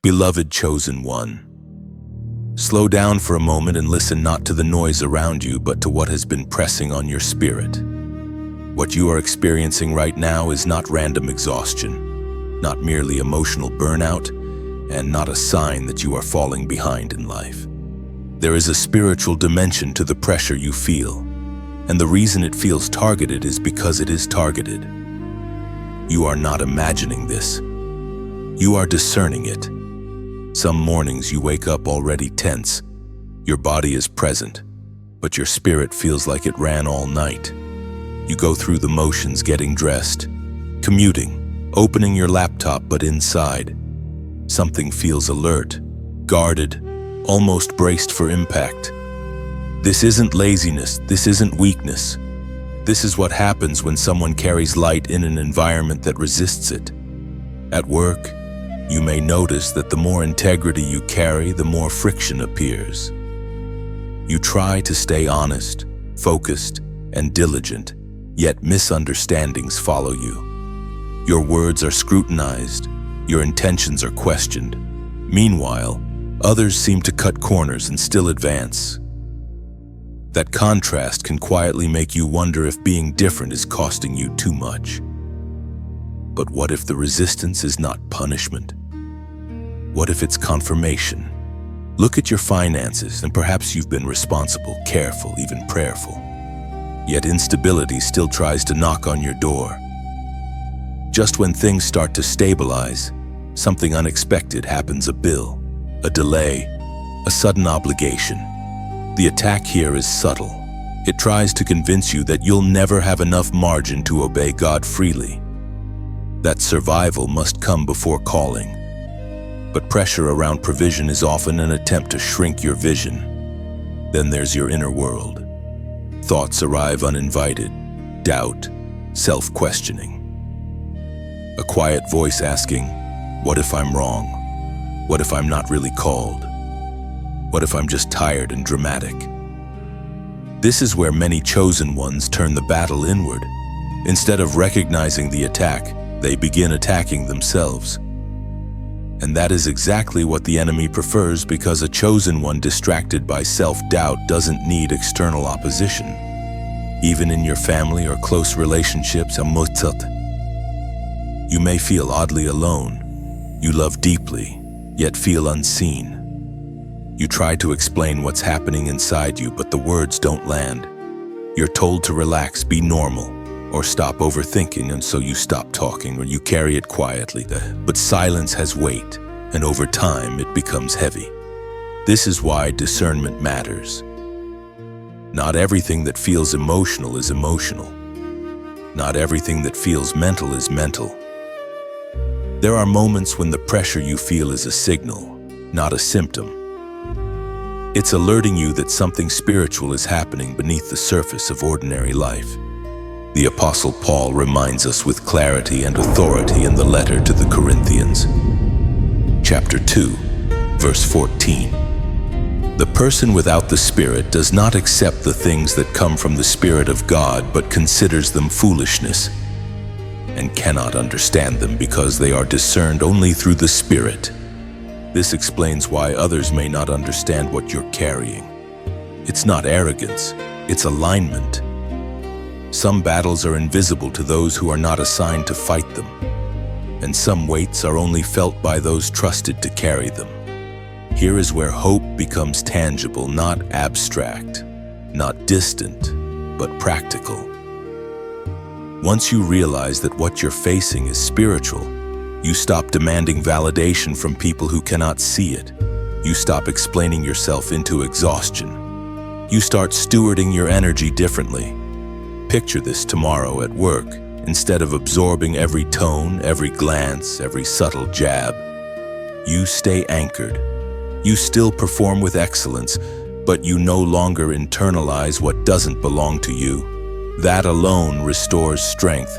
Beloved chosen one, slow down for a moment and listen not to the noise around you, but to what has been pressing on your spirit. What you are experiencing right now is not random exhaustion, not merely emotional burnout, and not a sign that you are falling behind in life. There is a spiritual dimension to the pressure you feel, and the reason it feels targeted is because it is targeted. You are not imagining this. You are discerning it. Some mornings you wake up already tense. Your body is present, but your spirit feels like it ran all night. You go through the motions getting dressed, commuting, opening your laptop, but inside, something feels alert, guarded, almost braced for impact. This isn't laziness, this isn't weakness. This is what happens when someone carries light in an environment that resists it. At work, you may notice that the more integrity you carry, the more friction appears. You try to stay honest, focused, and diligent, yet misunderstandings follow you. Your words are scrutinized, your intentions are questioned. Meanwhile, others seem to cut corners and still advance. That contrast can quietly make you wonder if being different is costing you too much. But what if the resistance is not punishment? What if it's confirmation? Look at your finances, and perhaps you've been responsible, careful, even prayerful. Yet instability still tries to knock on your door. Just when things start to stabilize, something unexpected happens: a bill, a delay, a sudden obligation. The attack here is subtle. It tries to convince you that you'll never have enough margin to obey God freely, that survival must come before calling. But pressure around provision is often an attempt to shrink your vision. Then there's your inner world. Thoughts arrive uninvited, doubt, self-questioning. A quiet voice asking, what if I'm wrong? What if I'm not really called? What if I'm just tired and dramatic? This is where many chosen ones turn the battle inward. Instead of recognizing the attack, they begin attacking themselves. And that is exactly what the enemy prefers, because a chosen one distracted by self-doubt doesn't need external opposition. Even in your family or close relationships, you may feel oddly alone. You love deeply, yet feel unseen. You try to explain what's happening inside you, but the words don't land. You're told to relax, be normal, or stop overthinking, and so you stop talking, or you carry it quietly. But silence has weight, and over time it becomes heavy. This is why discernment matters. Not everything that feels emotional is emotional. Not everything that feels mental is mental. There are moments when the pressure you feel is a signal, not a symptom. It's alerting you that something spiritual is happening beneath the surface of ordinary life. The Apostle Paul reminds us with clarity and authority in the letter to the Corinthians. Chapter 2, verse 14. The person without the Spirit does not accept the things that come from the Spirit of God, but considers them foolishness, and cannot understand them because they are discerned only through the Spirit. This explains why others may not understand what you're carrying. It's not arrogance, it's alignment. Some battles are invisible to those who are not assigned to fight them, and some weights are only felt by those trusted to carry them. Here is where hope becomes tangible, not abstract, not distant, but practical. Once you realize that what you're facing is spiritual, you stop demanding validation from people who cannot see it. You stop explaining yourself into exhaustion. You start stewarding your energy differently. Picture this tomorrow at work. Instead of absorbing every tone, every glance, every subtle jab, you stay anchored. You still perform with excellence, but you no longer internalize what doesn't belong to you. That alone restores strength.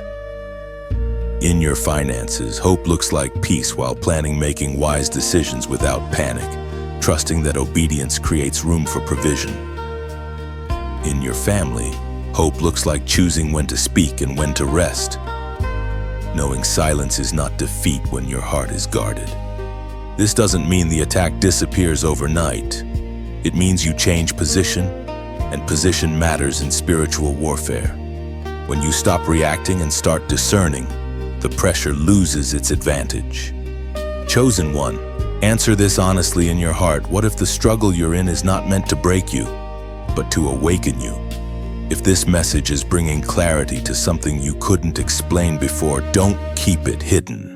In your finances, hope looks like peace while planning making wise decisions without panic, trusting that obedience creates room for provision. In your family, hope looks like choosing when to speak and when to rest, knowing silence is not defeat when your heart is guarded. This doesn't mean the attack disappears overnight. It means you change position, and position matters in spiritual warfare. When you stop reacting and start discerning, the pressure loses its advantage. Chosen one, answer this honestly in your heart. What if the struggle you're in is not meant to break you, but to awaken you? If this message is bringing clarity to something you couldn't explain before, don't keep it hidden.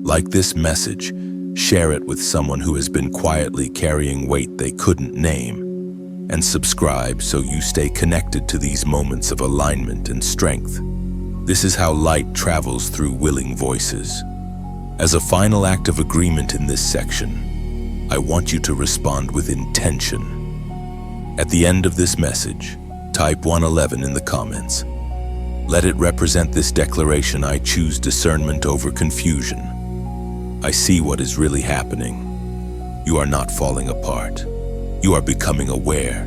Like this message, share it with someone who has been quietly carrying weight they couldn't name, and subscribe so you stay connected to these moments of alignment and strength. This is how light travels through willing voices. As a final act of agreement in this section, I want you to respond with intention. At the end of this message, type 111 in the comments. Let it represent this declaration: I choose discernment over confusion. I see what is really happening. You are not falling apart. You are becoming aware.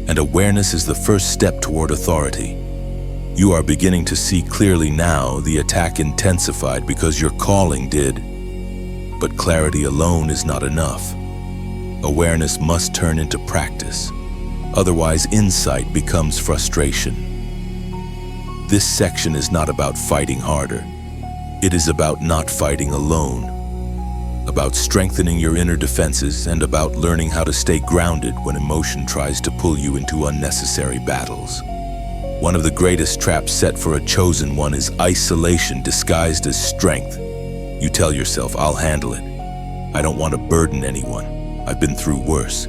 And awareness is the first step toward authority. You are beginning to see clearly now. The attack intensified because your calling did. But clarity alone is not enough. Awareness must turn into practice. Otherwise, insight becomes frustration. This section is not about fighting harder. It is about not fighting alone, about strengthening your inner defenses, and about learning how to stay grounded when emotion tries to pull you into unnecessary battles. One of the greatest traps set for a chosen one is isolation disguised as strength. You tell yourself, I'll handle it. I don't want to burden anyone. I've been through worse.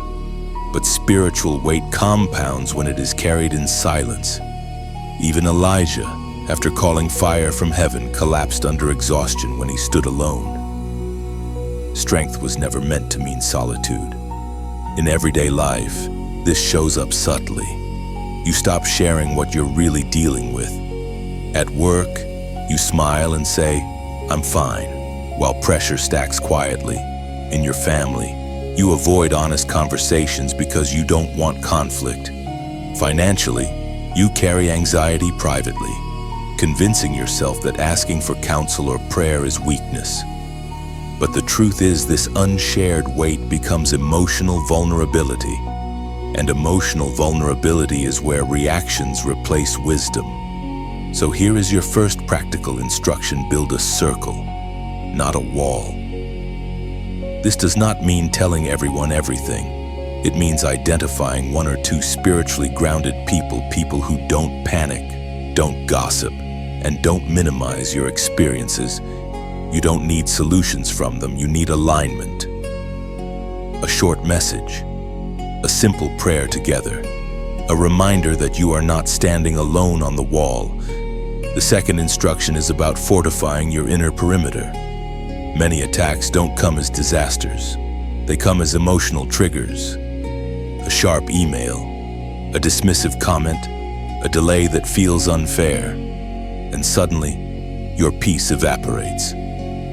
But spiritual weight compounds when it is carried in silence. Even Elijah, after calling fire from heaven, collapsed under exhaustion when he stood alone. Strength was never meant to mean solitude. In everyday life, this shows up subtly. You stop sharing what you're really dealing with. At work, you smile and say, I'm fine, while pressure stacks quietly. In your family, you avoid honest conversations because you don't want conflict. Financially, you carry anxiety privately, convincing yourself that asking for counsel or prayer is weakness. But the truth is, this unshared weight becomes emotional vulnerability. And emotional vulnerability is where reactions replace wisdom. So here is your first practical instruction: build a circle, not a wall. This does not mean telling everyone everything. It means identifying one or two spiritually grounded people who don't panic, don't gossip, and don't minimize your experiences. You don't need solutions from them, you need alignment. A short message, a simple prayer together, a reminder that you are not standing alone on the wall. The second instruction is about fortifying your inner perimeter. Many attacks don't come as disasters. They come as emotional triggers. A sharp email, a dismissive comment, a delay that feels unfair, and suddenly, your peace evaporates.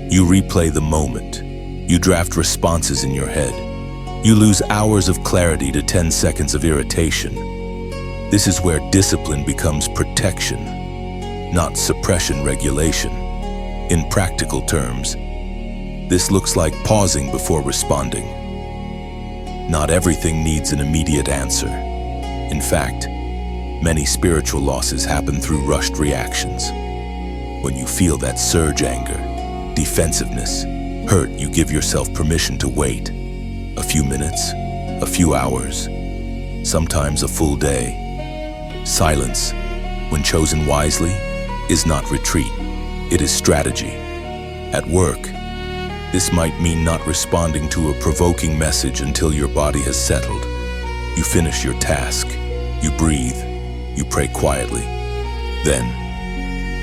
You replay the moment. You draft responses in your head. You lose hours of clarity to 10 seconds of irritation. This is where discipline becomes protection, not suppression regulation. In practical terms, this looks like pausing before responding. Not everything needs an immediate answer. In fact, many spiritual losses happen through rushed reactions. When you feel that surge anger, defensiveness, hurt, you give yourself permission to wait. A few minutes, a few hours, sometimes a full day. Silence, when chosen wisely, is not retreat. It is strategy. At work, this might mean not responding to a provoking message until your body has settled. You finish your task, you breathe, you pray quietly. Then,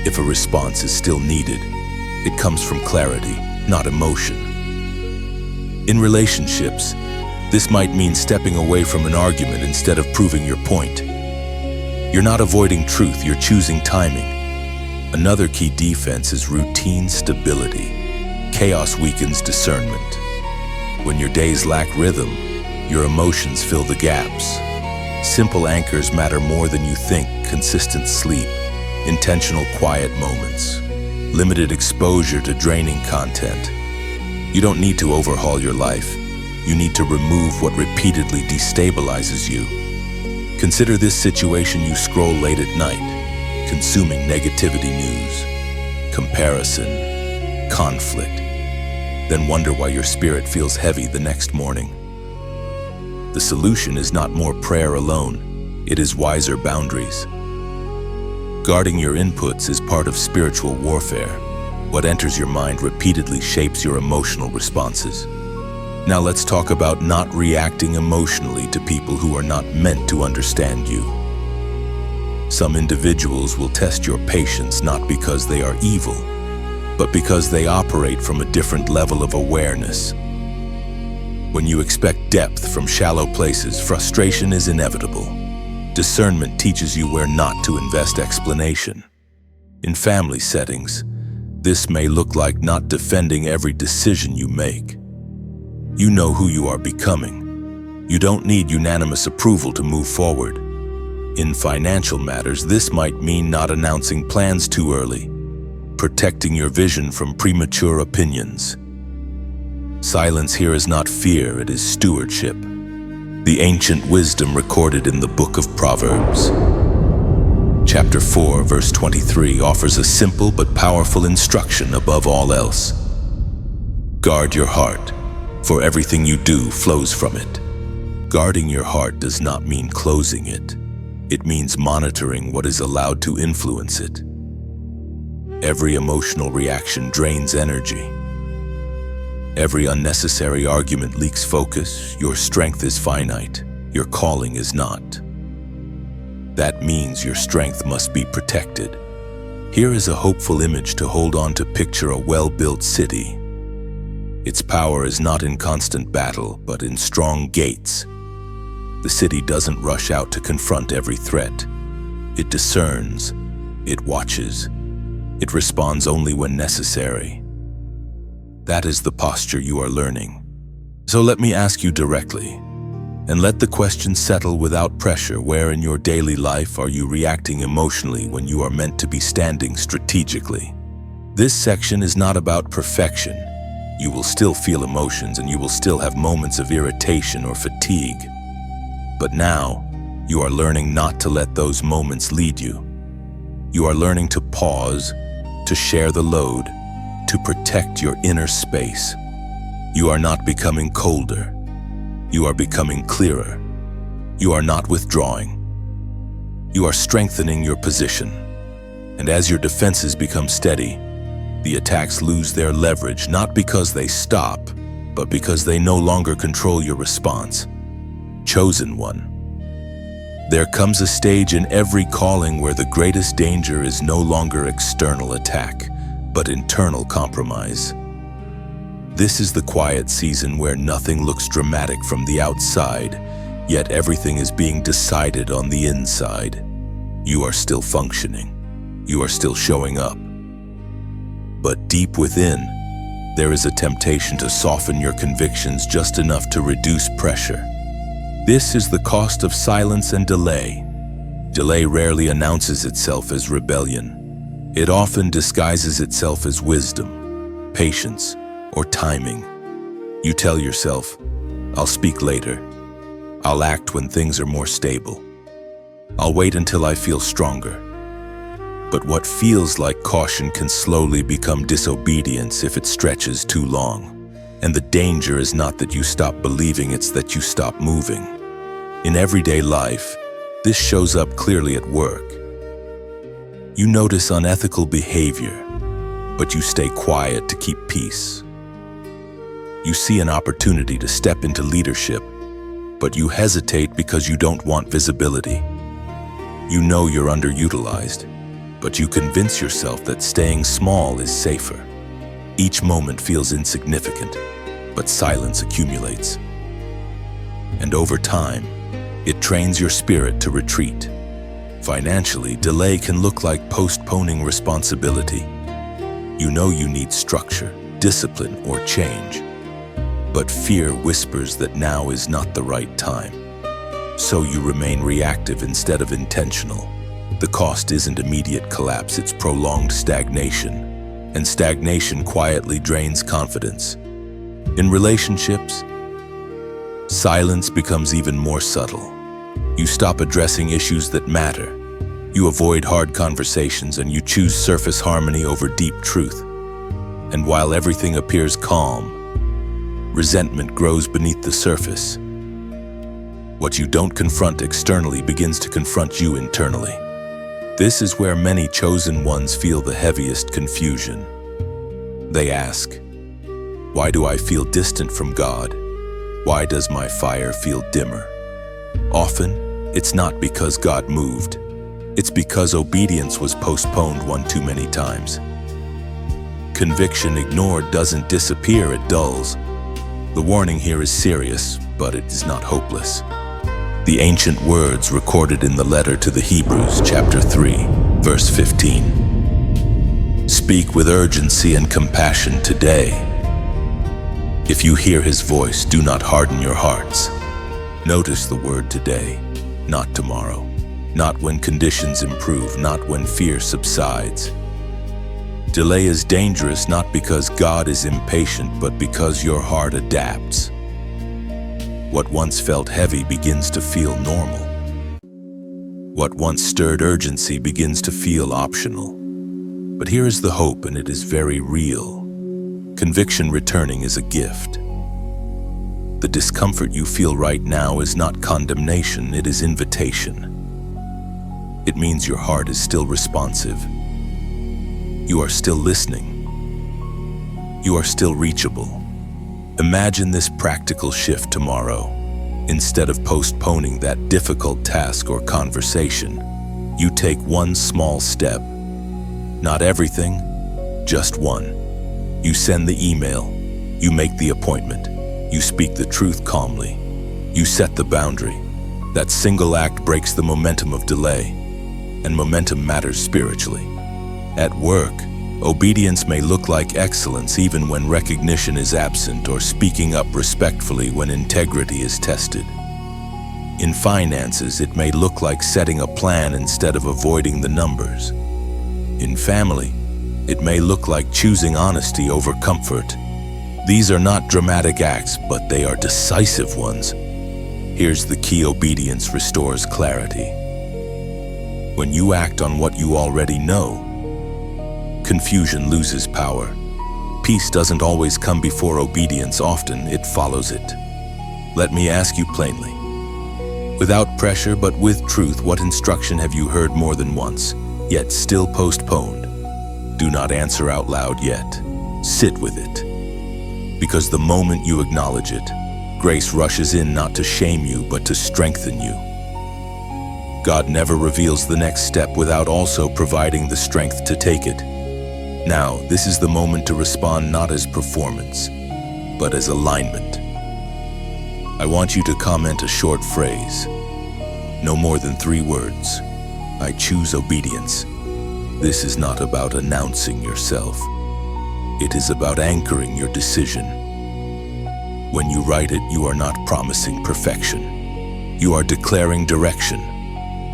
if a response is still needed, it comes from clarity, not emotion. In relationships, this might mean stepping away from an argument instead of proving your point. You're not avoiding truth, you're choosing timing. Another key defense is routine stability. Chaos weakens discernment. When your days lack rhythm, your emotions fill the gaps. Simple anchors matter more than you think: consistent sleep, intentional quiet moments, limited exposure to draining content. You don't need to overhaul your life. You need to remove what repeatedly destabilizes you. Consider this situation: you scroll late at night, consuming negativity news, comparison, conflict, then wonder why your spirit feels heavy the next morning. The solution is not more prayer alone, it is wiser boundaries. Guarding your inputs is part of spiritual warfare. What enters your mind repeatedly shapes your emotional responses. Now let's talk about not reacting emotionally to people who are not meant to understand you. Some individuals will test your patience not because they are evil, but because they operate from a different level of awareness. When you expect depth from shallow places, frustration is inevitable. Discernment teaches you where not to invest explanation. In family settings, this may look like not defending every decision you make. You know who you are becoming. You don't need unanimous approval to move forward. In financial matters, this might mean not announcing plans too early, protecting your vision from premature opinions. Silence here is not fear, it is stewardship. The ancient wisdom recorded in the book of Proverbs. Chapter 4, verse 23 offers a simple but powerful instruction above all else. Guard your heart, for everything you do flows from it. Guarding your heart does not mean closing it. It means monitoring what is allowed to influence it. Every emotional reaction drains energy. Every unnecessary argument leaks focus. Your strength is finite. Your calling is not. That means your strength must be protected. Here is a hopeful image to hold on to. Picture a well-built city. Its power is not in constant battle, but in strong gates. The city doesn't rush out to confront every threat. It discerns, it watches, it responds only when necessary. That is the posture you are learning. So let me ask you directly, and let the question settle without pressure. Where in your daily life are you reacting emotionally when you are meant to be standing strategically? This section is not about perfection. You will still feel emotions and you will still have moments of irritation or fatigue. But now, you are learning not to let those moments lead you. You are learning to pause, to share the load, to protect your inner space. You are not becoming colder. You are becoming clearer. You are not withdrawing. You are strengthening your position. And as your defenses become steady, the attacks lose their leverage, not because they stop, but because they no longer control your response. Chosen one. There comes a stage in every calling where the greatest danger is no longer external attack, but internal compromise. This is the quiet season where nothing looks dramatic from the outside, yet everything is being decided on the inside. You are still functioning. You are still showing up. But deep within, there is a temptation to soften your convictions just enough to reduce pressure. This is the cost of silence and delay. Delay rarely announces itself as rebellion. It often disguises itself as wisdom, patience, or timing. You tell yourself, I'll speak later. I'll act when things are more stable. I'll wait until I feel stronger. But what feels like caution can slowly become disobedience if it stretches too long. And the danger is not that you stop believing, it's that you stop moving. In everyday life, this shows up clearly at work. You notice unethical behavior, but you stay quiet to keep peace. You see an opportunity to step into leadership, but you hesitate because you don't want visibility. You know you're underutilized, but you convince yourself that staying small is safer. Each moment feels insignificant, but silence accumulates. And over time, it trains your spirit to retreat. Financially, delay can look like postponing responsibility. You know you need structure, discipline, or change. But fear whispers that now is not the right time. So you remain reactive instead of intentional. The cost isn't immediate collapse, it's prolonged stagnation. And stagnation quietly drains confidence. In relationships, silence becomes even more subtle. You stop addressing issues that matter. You avoid hard conversations and you choose surface harmony over deep truth. And while everything appears calm, resentment grows beneath the surface. What you don't confront externally begins to confront you internally. This is where many chosen ones feel the heaviest confusion. They ask, why do I feel distant from God? Why does my fire feel dimmer? Often, it's not because God moved. It's because obedience was postponed one too many times. Conviction ignored doesn't disappear, it dulls. The warning here is serious, but it is not hopeless. The ancient words recorded in the letter to the Hebrews, chapter 3, verse 15. Speak with urgency and compassion today. If you hear his voice, do not harden your hearts. Notice the word today, not tomorrow. Not when conditions improve, not when fear subsides. Delay is dangerous not because God is impatient, but because your heart adapts. What once felt heavy begins to feel normal. What once stirred urgency begins to feel optional. But here is the hope, and it is very real. Conviction returning is a gift. The discomfort you feel right now is not condemnation, it is invitation. It means your heart is still responsive. You are still listening. You are still reachable. Imagine this practical shift tomorrow. Instead of postponing that difficult task or conversation, you take one small step. Not everything, just one. You send the email. You make the appointment. You speak the truth calmly. You set the boundary. That single act breaks the momentum of delay. And momentum matters spiritually. At work, obedience may look like excellence even when recognition is absent, or speaking up respectfully when integrity is tested. In finances, it may look like setting a plan instead of avoiding the numbers. In family, it may look like choosing honesty over comfort. These are not dramatic acts, but they are decisive ones. Here's the key: obedience restores clarity. When you act on what you already know, confusion loses power. Peace doesn't always come before obedience, often it follows it. Let me ask you plainly, without pressure but with truth, what instruction have you heard more than once, yet still postponed? Do not answer out loud yet. Sit with it. Because the moment you acknowledge it, grace rushes in not to shame you, but to strengthen you. God never reveals the next step without also providing the strength to take it. Now, this is the moment to respond not as performance, but as alignment. I want you to comment a short phrase, no more than 3 words. I choose obedience. This is not about announcing yourself. It is about anchoring your decision. When you write it, you are not promising perfection. You are declaring direction.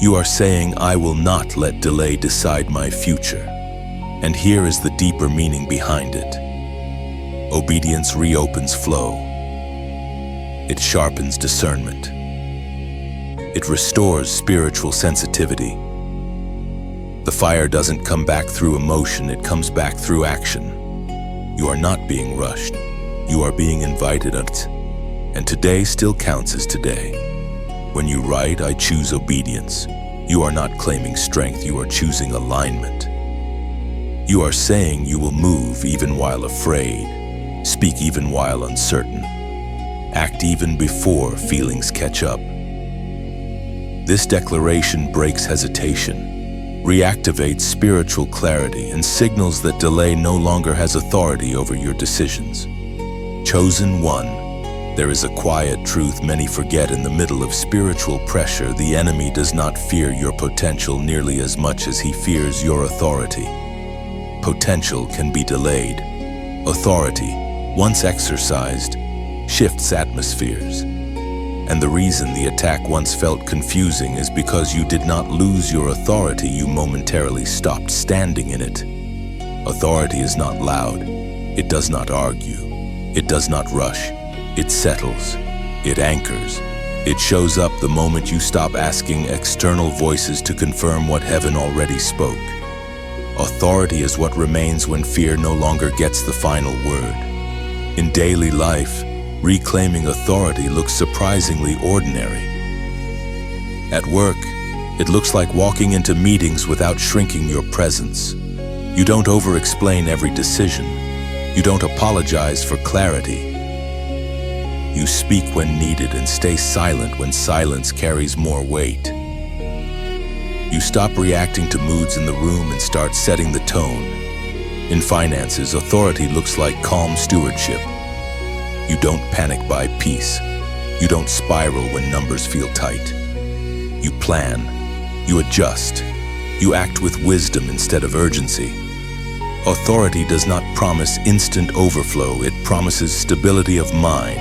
You are saying, I will not let delay decide my future. And here is the deeper meaning behind it. Obedience reopens flow. It sharpens discernment. It restores spiritual sensitivity. The fire doesn't come back through emotion, it comes back through action. You are not being rushed. You are being invited, and today still counts as today. When you write, I choose obedience, you are not claiming strength, you are choosing alignment. You are saying you will move even while afraid, speak even while uncertain, act even before feelings catch up. This declaration breaks hesitation, reactivates spiritual clarity, and signals that delay no longer has authority over your decisions. Chosen one. There is a quiet truth many forget in the middle of spiritual pressure. The enemy does not fear your potential nearly as much as he fears your authority. Potential can be delayed. Authority, once exercised, shifts atmospheres. And the reason the attack once felt confusing is because you did not lose your authority, you momentarily stopped standing in it. Authority is not loud. It does not argue. It does not rush. It settles. It anchors. It shows up the moment you stop asking external voices to confirm what heaven already spoke. Authority is what remains when fear no longer gets the final word. In daily life, reclaiming authority looks surprisingly ordinary. At work, it looks like walking into meetings without shrinking your presence. You don't over-explain every decision. You don't apologize for clarity. You speak when needed and stay silent when silence carries more weight. You stop reacting to moods in the room and start setting the tone. In finances, authority looks like calm stewardship. You don't panic by peace. You don't spiral when numbers feel tight. You plan. You adjust. You act with wisdom instead of urgency. Authority does not promise instant overflow. It promises stability of mind.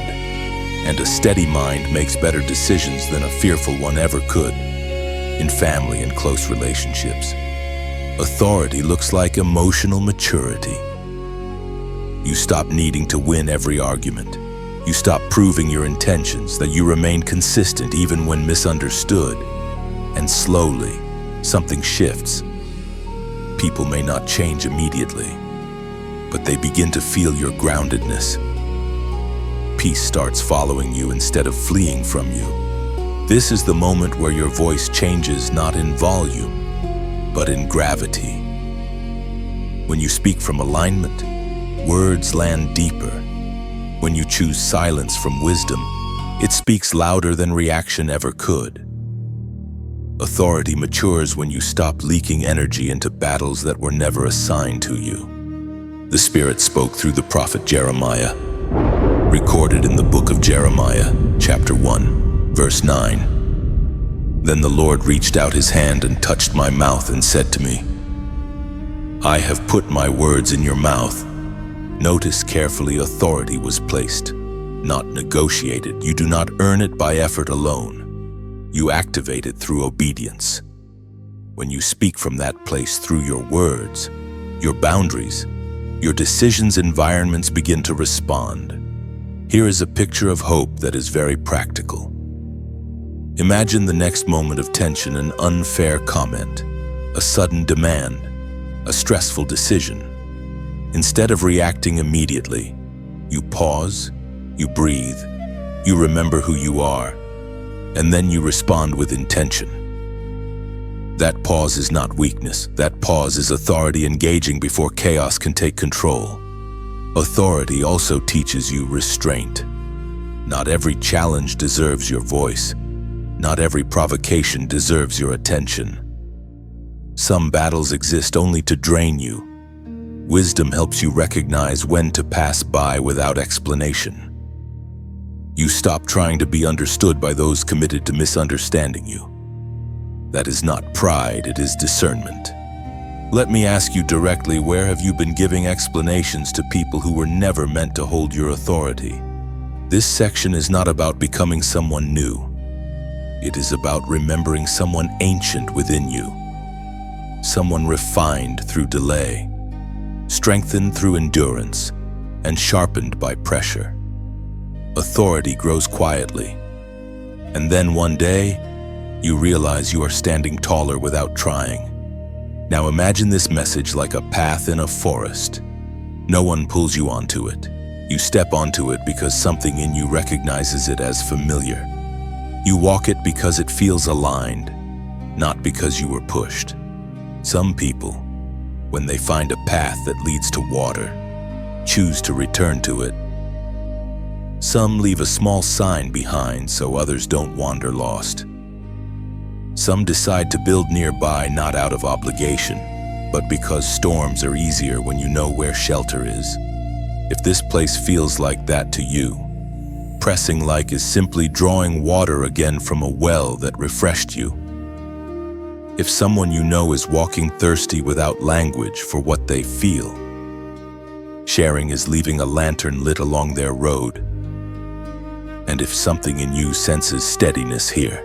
And a steady mind makes better decisions than a fearful one ever could. In family and close relationships, authority looks like emotional maturity. You stop needing to win every argument. You stop proving your intentions, that you remain consistent even when misunderstood. And slowly, something shifts. People may not change immediately, but they begin to feel your groundedness. Peace starts following you instead of fleeing from you. This is the moment where your voice changes not in volume, but in gravity. When you speak from alignment, words land deeper. When you choose silence from wisdom, it speaks louder than reaction ever could. Authority matures when you stop leaking energy into battles that were never assigned to you. The Spirit spoke through the prophet Jeremiah, recorded in the book of Jeremiah, chapter 1, verse 9. Then the Lord reached out his hand and touched my mouth and said to me, I have put my words in your mouth. Notice carefully, authority was placed, not negotiated. You do not earn it by effort alone. You activate it through obedience. When you speak from that place through your words, your boundaries, your decisions, environments begin to respond. Here is a picture of hope that is very practical. Imagine the next moment of tension, an unfair comment, a sudden demand, a stressful decision. Instead of reacting immediately, you pause, you breathe, you remember who you are, and then you respond with intention. That pause is not weakness. That pause is authority engaging before chaos can take control. Authority also teaches you restraint. Not every challenge deserves your voice. Not every provocation deserves your attention. Some battles exist only to drain you. Wisdom helps you recognize when to pass by without explanation. You stop trying to be understood by those committed to misunderstanding you. That is not pride, it is discernment. Let me ask you directly, where have you been giving explanations to people who were never meant to hold your authority? This section is not about becoming someone new. It is about remembering someone ancient within you. Someone refined through delay, strengthened through endurance, and sharpened by pressure. Authority grows quietly, and then one day, you realize you are standing taller without trying. Now imagine this message like a path in a forest. No one pulls you onto it. You step onto it because something in you recognizes it as familiar. You walk it because it feels aligned, not because you were pushed. Some people, when they find a path that leads to water, choose to return to it. Some leave a small sign behind so others don't wander lost. Some decide to build nearby not out of obligation, but because storms are easier when you know where shelter is. If this place feels like that to you, pressing like is simply drawing water again from a well that refreshed you. If someone you know is walking thirsty without language for what they feel, sharing is leaving a lantern lit along their road. And if something in you senses steadiness here,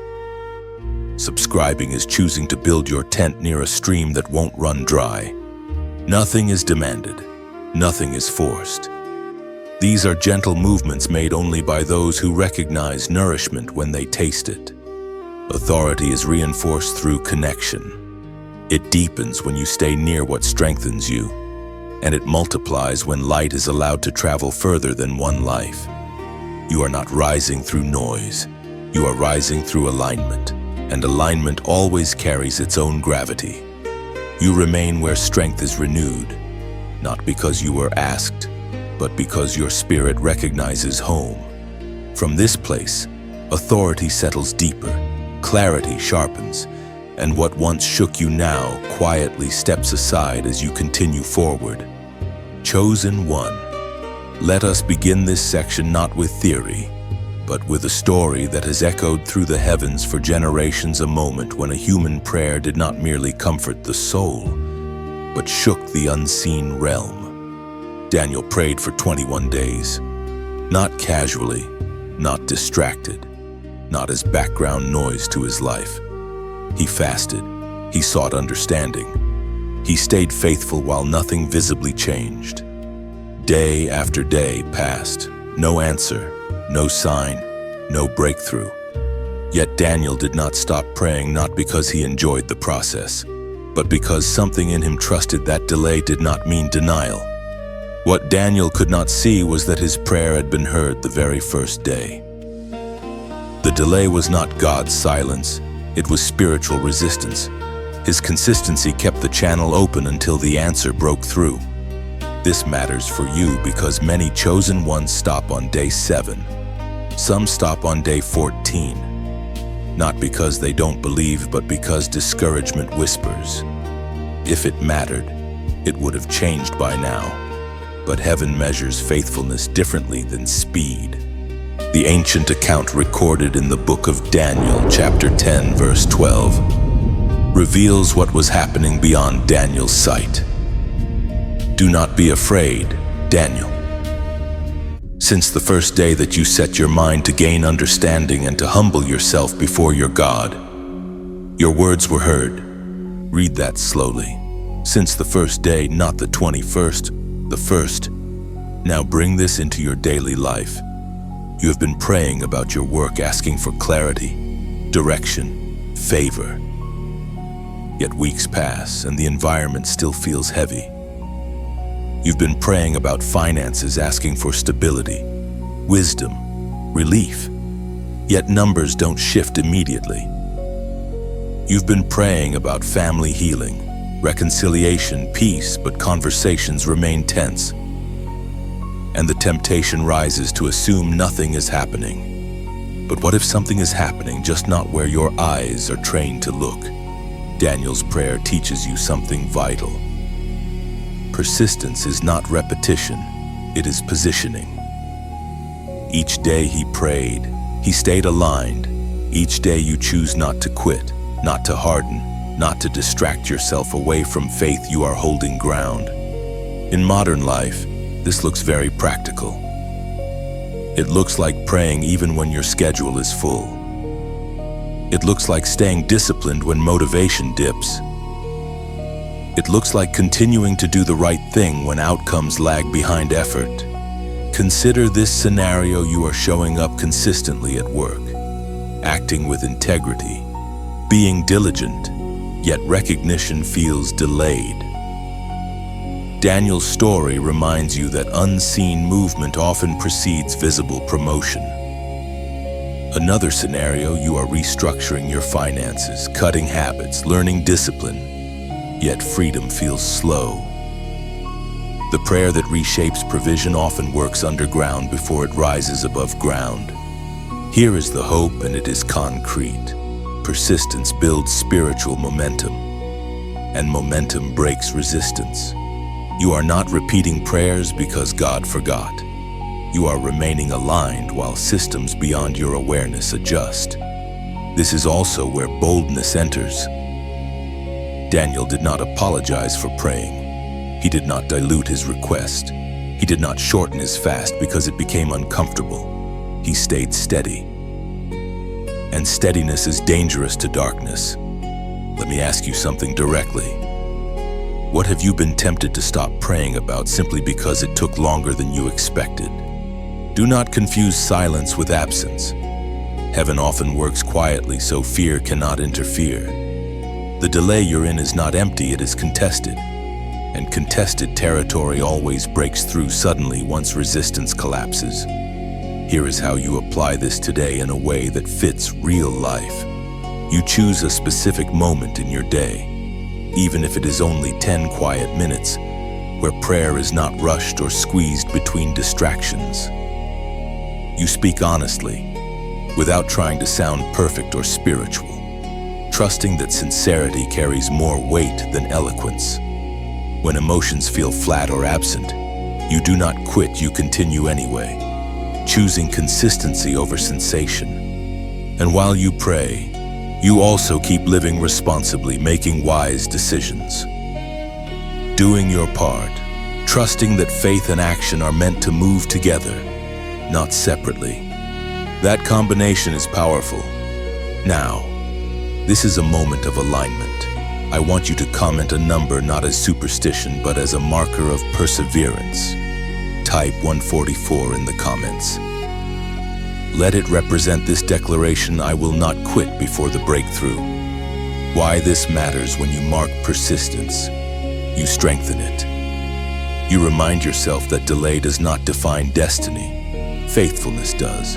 subscribing is choosing to build your tent near a stream that won't run dry. Nothing is demanded. Nothing is forced. These are gentle movements made only by those who recognize nourishment when they taste it. Authority is reinforced through connection. It deepens when you stay near what strengthens you, and it multiplies when light is allowed to travel further than one life. You are not rising through noise. You are rising through alignment, and alignment always carries its own gravity. You remain where strength is renewed, not because you were asked, but because your spirit recognizes home. From this place, authority settles deeper, clarity sharpens, and what once shook you now quietly steps aside as you continue forward. Chosen one. Let us begin this section not with theory, but with a story that has echoed through the heavens for generations, a moment when a human prayer did not merely comfort the soul, but shook the unseen realm. Daniel prayed for 21 days, not casually, not distracted, not as background noise to his life. He fasted, he sought understanding, he stayed faithful while nothing visibly changed. Day after day passed, no answer, no sign, no breakthrough. Yet Daniel did not stop praying, not because he enjoyed the process, but because something in him trusted that delay did not mean denial. What Daniel could not see was that his prayer had been heard the very first day. The delay was not God's silence, it was spiritual resistance. His consistency kept the channel open until the answer broke through. This matters for you because many chosen ones stop on day 7. Some stop on day 14. Not because they don't believe, but because discouragement whispers. If it mattered, it would have changed by now. But heaven measures faithfulness differently than speed. The ancient account recorded in the book of Daniel, chapter 10, verse 12, reveals what was happening beyond Daniel's sight. Do not be afraid, Daniel. Since the first day that you set your mind to gain understanding and to humble yourself before your God, your words were heard. Read that slowly. Since the first day, not the 21st, the first. Now bring this into your daily life. You have been praying about your work, asking for clarity, direction, favor. Yet weeks pass and the environment still feels heavy. You've been praying about finances, asking for stability, wisdom, relief. Yet numbers don't shift immediately. You've been praying about family healing, reconciliation, peace, but conversations remain tense. And the temptation rises to assume nothing is happening. But what if something is happening, just not where your eyes are trained to look? Daniel's prayer teaches you something vital. Persistence is not repetition, it is positioning. Each day he prayed, he stayed aligned. Each day you choose not to quit, not to harden, not to distract yourself away from faith. You are holding ground. In modern life, this looks very practical. It looks like praying even when your schedule is full. It looks like staying disciplined when motivation dips. It looks like continuing to do the right thing when outcomes lag behind effort. Consider this scenario: you are showing up consistently at work, acting with integrity, being diligent, yet recognition feels delayed. Daniel's story reminds you that unseen movement often precedes visible promotion. Another scenario: you are restructuring your finances, cutting habits, learning discipline, yet freedom feels slow. The prayer that reshapes provision often works underground before it rises above ground. Here is the hope, and it is concrete. Persistence builds spiritual momentum, and momentum breaks resistance. You are not repeating prayers because God forgot. You are remaining aligned while systems beyond your awareness adjust. This is also where boldness enters. Daniel did not apologize for praying. He did not dilute his request. He did not shorten his fast because it became uncomfortable. He stayed steady. And steadiness is dangerous to darkness. Let me ask you something directly. What have you been tempted to stop praying about simply because it took longer than you expected? Do not confuse silence with absence. Heaven often works quietly, so fear cannot interfere. The delay you're in is not empty, it is contested. And contested territory always breaks through suddenly once resistance collapses. Here is how you apply this today in a way that fits real life. You choose a specific moment in your day, even if it is only 10 quiet minutes, where prayer is not rushed or squeezed between distractions. You speak honestly, without trying to sound perfect or spiritual, trusting that sincerity carries more weight than eloquence. When emotions feel flat or absent, you do not quit, you continue anyway, choosing consistency over sensation. And while you pray, you also keep living responsibly, making wise decisions. Doing your part, trusting that faith and action are meant to move together, not separately. That combination is powerful. Now, this is a moment of alignment. I want you to comment a number not as superstition, but as a marker of perseverance. Type 144 in the comments. Let it represent this declaration: I will not quit before the breakthrough. Why this matters: when you mark persistence, you strengthen it. You remind yourself that delay does not define destiny, faithfulness does.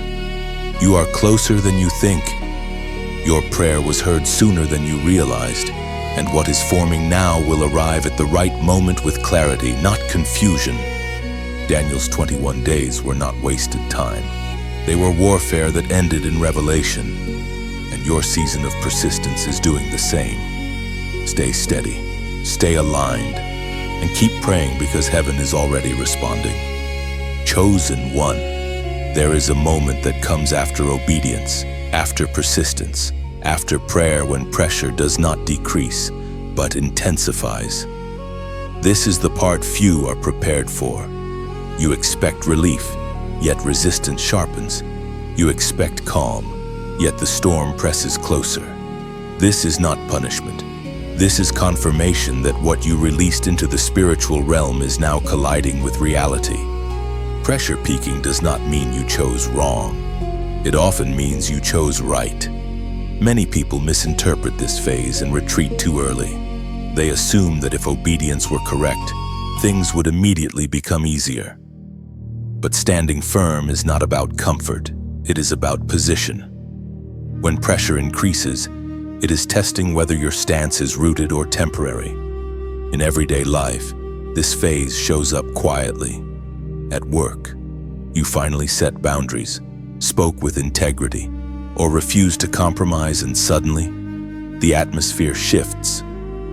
You are closer than you think. Your prayer was heard sooner than you realized, and what is forming now will arrive at the right moment with clarity, not confusion. Daniel's 21 days were not wasted time. They were warfare that ended in revelation, and your season of persistence is doing the same. Stay steady, stay aligned, and keep praying, because heaven is already responding. Chosen one, there is a moment that comes after obedience, after persistence, after prayer, when pressure does not decrease, but intensifies. This is the part few are prepared for. You expect relief, yet resistance sharpens. You expect calm, yet the storm presses closer. This is not punishment. This is confirmation that what you released into the spiritual realm is now colliding with reality. Pressure peaking does not mean you chose wrong. It often means you chose right. Many people misinterpret this phase and retreat too early. They assume that if obedience were correct, things would immediately become easier. But standing firm is not about comfort, it is about position. When pressure increases, it is testing whether your stance is rooted or temporary. In everyday life, this phase shows up quietly. At work, you finally set boundaries, spoke with integrity, or refused to compromise, and suddenly, the atmosphere shifts.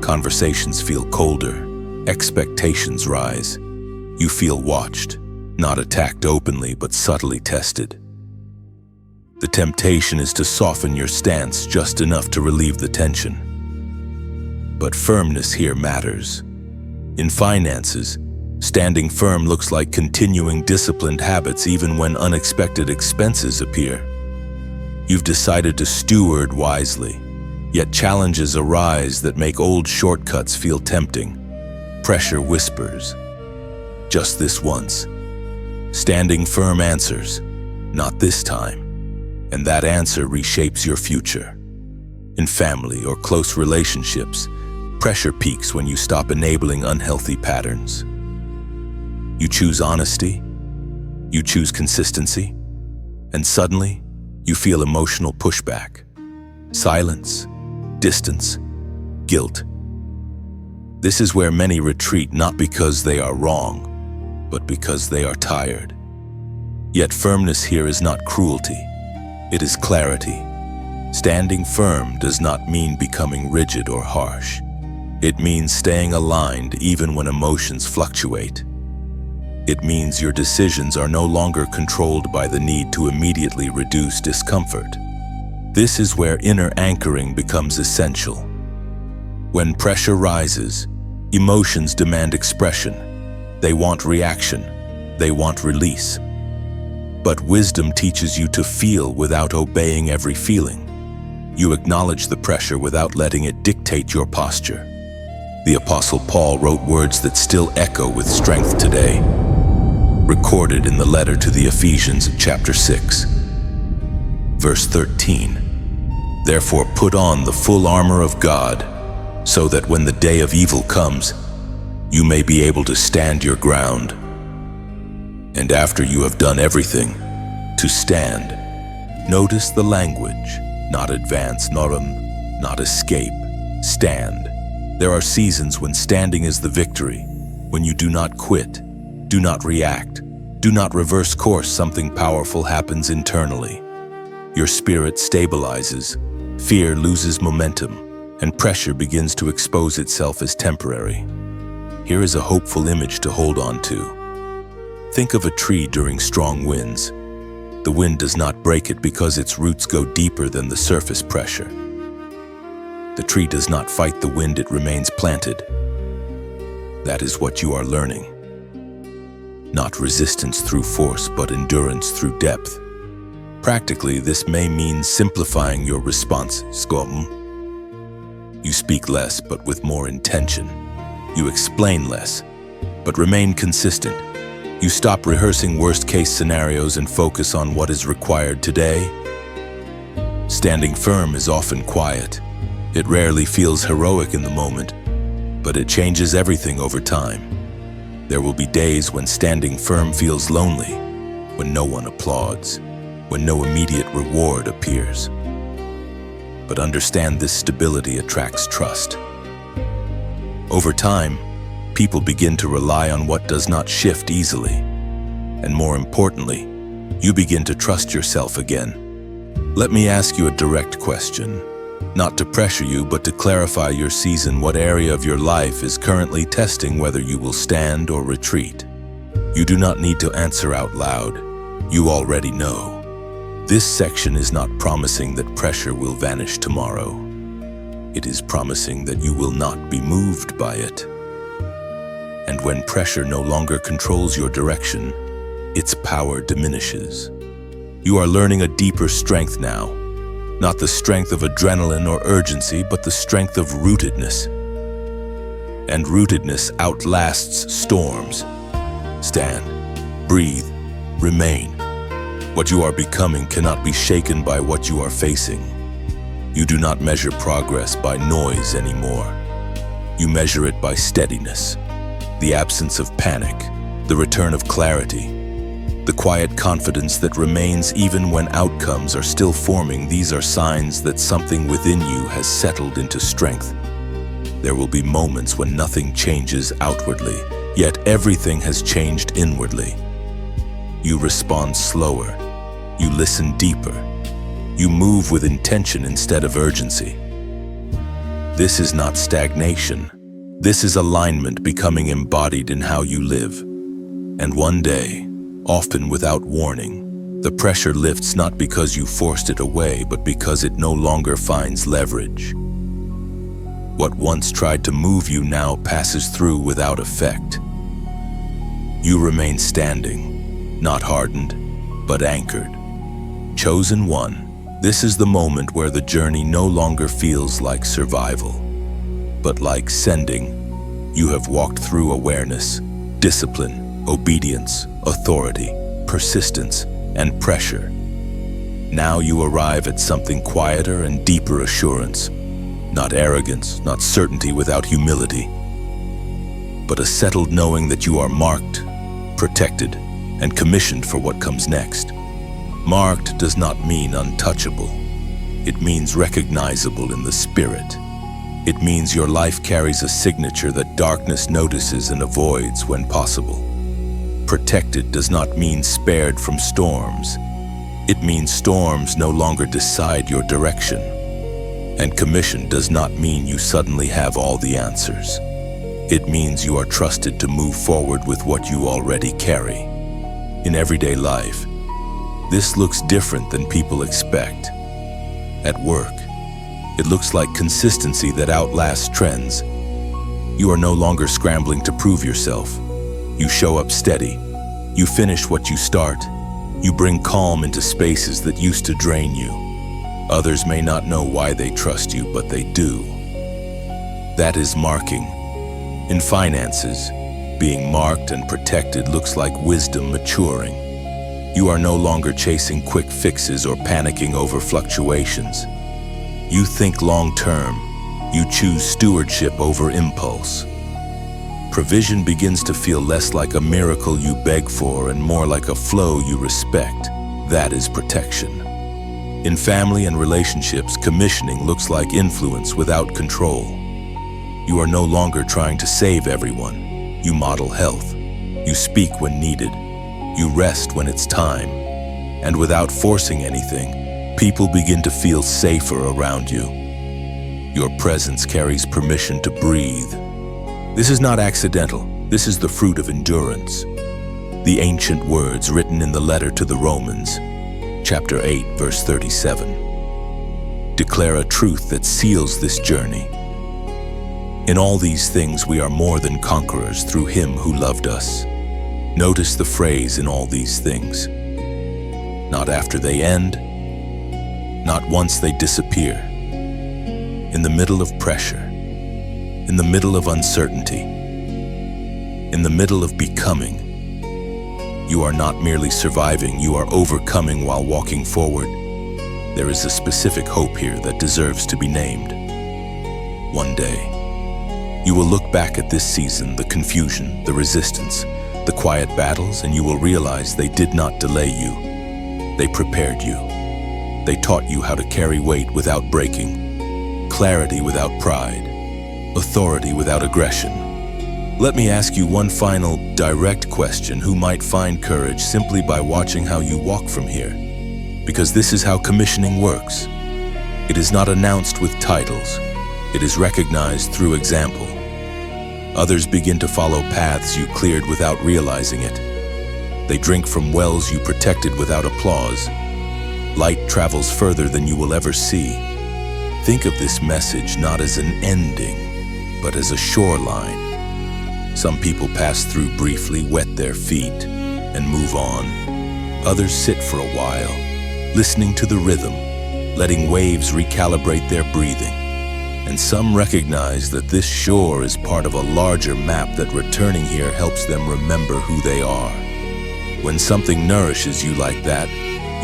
Conversations feel colder, expectations rise. You feel watched, not attacked openly, but subtly tested. The temptation is to soften your stance just enough to relieve the tension. But firmness here matters. In finances, standing firm looks like continuing disciplined habits even when unexpected expenses appear. You've decided to steward wisely, yet challenges arise that make old shortcuts feel tempting. Pressure whispers, "Just this once." Standing firm answers, "Not this time." And that answer reshapes your future. In family or close relationships, pressure peaks when you stop enabling unhealthy patterns. You choose honesty, you choose consistency, and suddenly you feel emotional pushback, silence, distance, guilt. This is where many retreat, not because they are wrong, but because they are tired. Yet firmness here is not cruelty, it is clarity. Standing firm does not mean becoming rigid or harsh. It means staying aligned even when emotions fluctuate. It means your decisions are no longer controlled by the need to immediately reduce discomfort. This is where inner anchoring becomes essential. When pressure rises, emotions demand expression. They want reaction. They want release. But wisdom teaches you to feel without obeying every feeling. You acknowledge the pressure without letting it dictate your posture. The Apostle Paul wrote words that still echo with strength today. recorded in the letter to the Ephesians, chapter 6, verse 13. Therefore put on the full armor of God, so that when the day of evil comes, you may be able to stand your ground. And after you have done everything, to stand. Notice the language, not advance, not escape, stand. There are seasons when standing is the victory, when you do not quit, do not react, do not reverse course. Something powerful happens internally. Your spirit stabilizes, fear loses momentum, and pressure begins to expose itself as temporary. Here is a hopeful image to hold on to. Think of a tree during strong winds. The wind does not break it because its roots go deeper than the surface pressure. The tree does not fight the wind, it remains planted. That is what you are learning. Not resistance through force, but endurance through depth. Practically, this may mean simplifying your responses. You speak less, but with more intention. You explain less, but remain consistent. You stop rehearsing worst-case scenarios and focus on what is required today. Standing firm is often quiet. It rarely feels heroic in the moment, but it changes everything over time. There will be days when standing firm feels lonely, when no one applauds, when no immediate reward appears. But understand, this stability attracts trust. Over time, people begin to rely on what does not shift easily. And more importantly, you begin to trust yourself again. Let me ask you a direct question, not to pressure you, but to clarify your season. What area of your life is currently testing whether you will stand or retreat? You do not need to answer out loud. You already know. This section is not promising that pressure will vanish tomorrow. It is promising that you will not be moved by it. And when pressure no longer controls your direction, its power diminishes. You are learning a deeper strength now. Not the strength of adrenaline or urgency, but the strength of rootedness. And rootedness outlasts storms. Stand, breathe, remain. What you are becoming cannot be shaken by what you are facing. You do not measure progress by noise anymore. You measure it by steadiness, the absence of panic, the return of clarity, the quiet confidence that remains even when outcomes are still forming. These are signs that something within you has settled into strength. There will be moments when nothing changes outwardly, yet everything has changed inwardly. You respond slower. You listen deeper. You move with intention instead of urgency. This is not stagnation. This is alignment becoming embodied in how you live. And one day, often without warning, the pressure lifts, not because you forced it away, but because it no longer finds leverage. What once tried to move you now passes through without effect. You remain standing, not hardened, but anchored. Chosen one. This is the moment where the journey no longer feels like survival, but like sending. You have walked through awareness, discipline, obedience, authority, persistence, and pressure. Now you arrive at something quieter and deeper: assurance. Not arrogance, not certainty without humility, but a settled knowing that you are marked, protected, and commissioned for what comes next. Marked does not mean untouchable. It means recognizable in the spirit. It means your life carries a signature that darkness notices and avoids when possible. Protected does not mean spared from storms. It means storms no longer decide your direction. And commissioned does not mean you suddenly have all the answers. It means you are trusted to move forward with what you already carry. In everyday life, this looks different than people expect. At work, it looks like consistency that outlasts trends. You are no longer scrambling to prove yourself. You show up steady. You finish what you start. You bring calm into spaces that used to drain you. Others may not know why they trust you, but they do. That is marking. In finances, being marked and protected looks like wisdom maturing. You are no longer chasing quick fixes or panicking over fluctuations. You think long-term. You choose stewardship over impulse. Provision begins to feel less like a miracle you beg for and more like a flow you respect. That is protection. In family and relationships, commissioning looks like influence without control. You are no longer trying to save everyone. You model health. You speak when needed. You rest when it's time. And without forcing anything, people begin to feel safer around you. Your presence carries permission to breathe. This is not accidental. This is the fruit of endurance. The ancient words written in the letter to the Romans, chapter 8, verse 37, declare a truth that seals this journey. In all these things we are more than conquerors through Him who loved us. Notice the phrase "in all these things." Not after they end, not once they disappear. In the middle of pressure, in the middle of uncertainty, in the middle of becoming, you are not merely surviving, you are overcoming while walking forward. There is a specific hope here that deserves to be named. One day, you will look back at this season, the confusion, the resistance, the quiet battles, and you will realize they did not delay you. They prepared you. They taught you how to carry weight without breaking, clarity without pride, authority without aggression. Let me ask you one final, direct question: who might find courage simply by watching how you walk from here? Because this is how commissioning works. It is not announced with titles. It is recognized through example. Others begin to follow paths you cleared without realizing it. They drink from wells you protected without applause. Light travels further than you will ever see. Think of this message not as an ending, but as a shoreline. Some people pass through briefly, wet their feet, and move on. Others sit for a while, listening to the rhythm, letting waves recalibrate their breathing. And some recognize that this shore is part of a larger map, that returning here helps them remember who they are. When something nourishes you like that,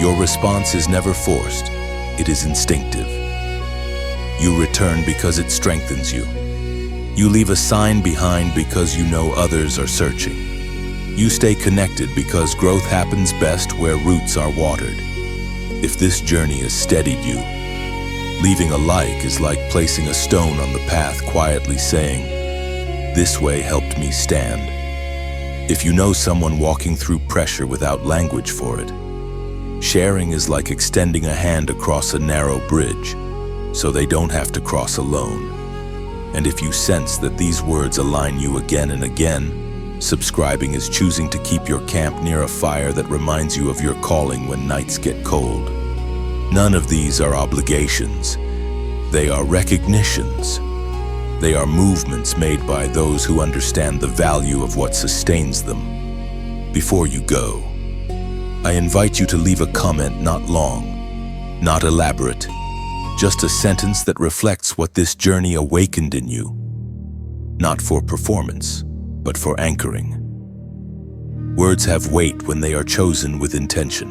your response is never forced. It is instinctive. You return because it strengthens you. You leave a sign behind because you know others are searching. You stay connected because growth happens best where roots are watered. If this journey has steadied you, leaving a like is like placing a stone on the path, quietly saying, "This way helped me stand." If you know someone walking through pressure without language for it, sharing is like extending a hand across a narrow bridge, so they don't have to cross alone. And if you sense that these words align you again and again, subscribing is choosing to keep your camp near a fire that reminds you of your calling when nights get cold. None of these are obligations. They are recognitions. They are movements made by those who understand the value of what sustains them. Before you go, I invite you to leave a comment, not long, not elaborate, just a sentence that reflects what this journey awakened in you. Not for performance, but for anchoring. Words have weight when they are chosen with intention.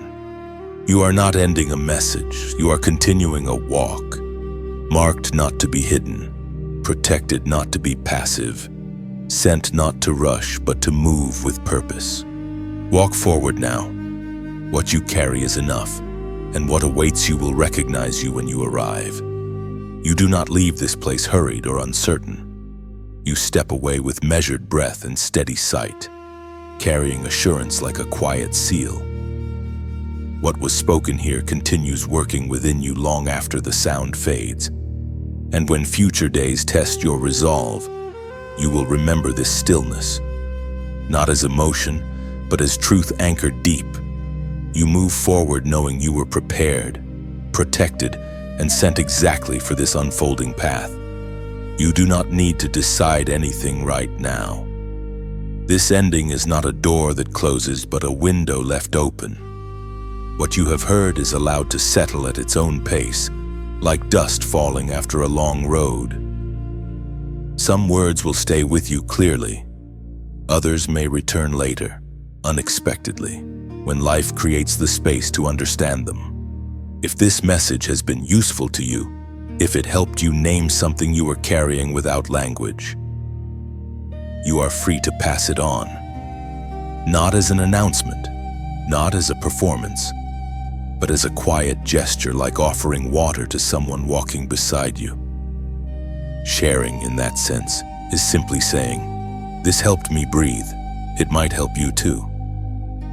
You are not ending a message, you are continuing a walk, marked not to be hidden, protected not to be passive, sent not to rush but to move with purpose. Walk forward now. What you carry is enough, and what awaits you will recognize you when you arrive. You do not leave this place hurried or uncertain. You step away with measured breath and steady sight, carrying assurance like a quiet seal. What was spoken here continues working within you long after the sound fades. And when future days test your resolve, you will remember this stillness, not as emotion, but as truth anchored deep. You move forward knowing you were prepared, protected, and sent exactly for this unfolding path. You do not need to decide anything right now. This ending is not a door that closes, but a window left open. What you have heard is allowed to settle at its own pace, like dust falling after a long road. Some words will stay with you clearly. Others may return later, unexpectedly, when life creates the space to understand them. If this message has been useful to you, if it helped you name something you were carrying without language, you are free to pass it on. Not as an announcement, not as a performance, but as a quiet gesture like offering water to someone walking beside you. Sharing, in that sense, is simply saying, "This helped me breathe. It might help you too."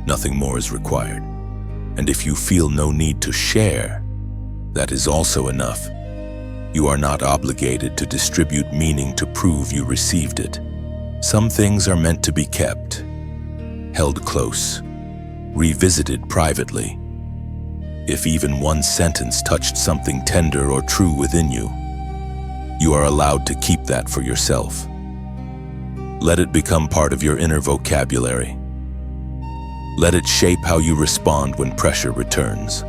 Nothing more is required. And if you feel no need to share, that is also enough. You are not obligated to distribute meaning to prove you received it. Some things are meant to be kept, held close, revisited privately. If even one sentence touched something tender or true within you, you are allowed to keep that for yourself. Let it become part of your inner vocabulary. Let it shape how you respond when pressure returns.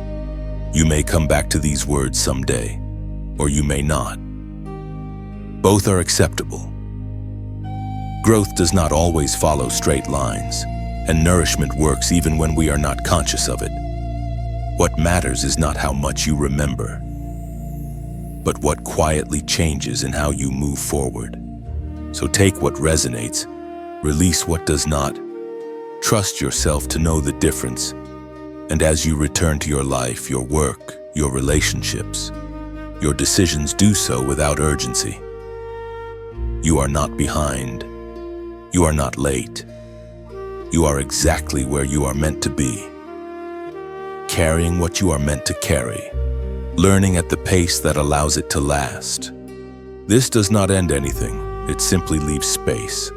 You may come back to these words someday, or you may not. Both are acceptable. Growth does not always follow straight lines, and nourishment works even when we are not conscious of it. What matters is not how much you remember, but what quietly changes in how you move forward. So take what resonates, release what does not. Trust yourself to know the difference, and as you return to your life, your work, your relationships, your decisions, do so without urgency. You are not behind. You are not late. You are exactly where you are meant to be, carrying what you are meant to carry, learning at the pace that allows it to last. This does not end anything. It simply leaves space.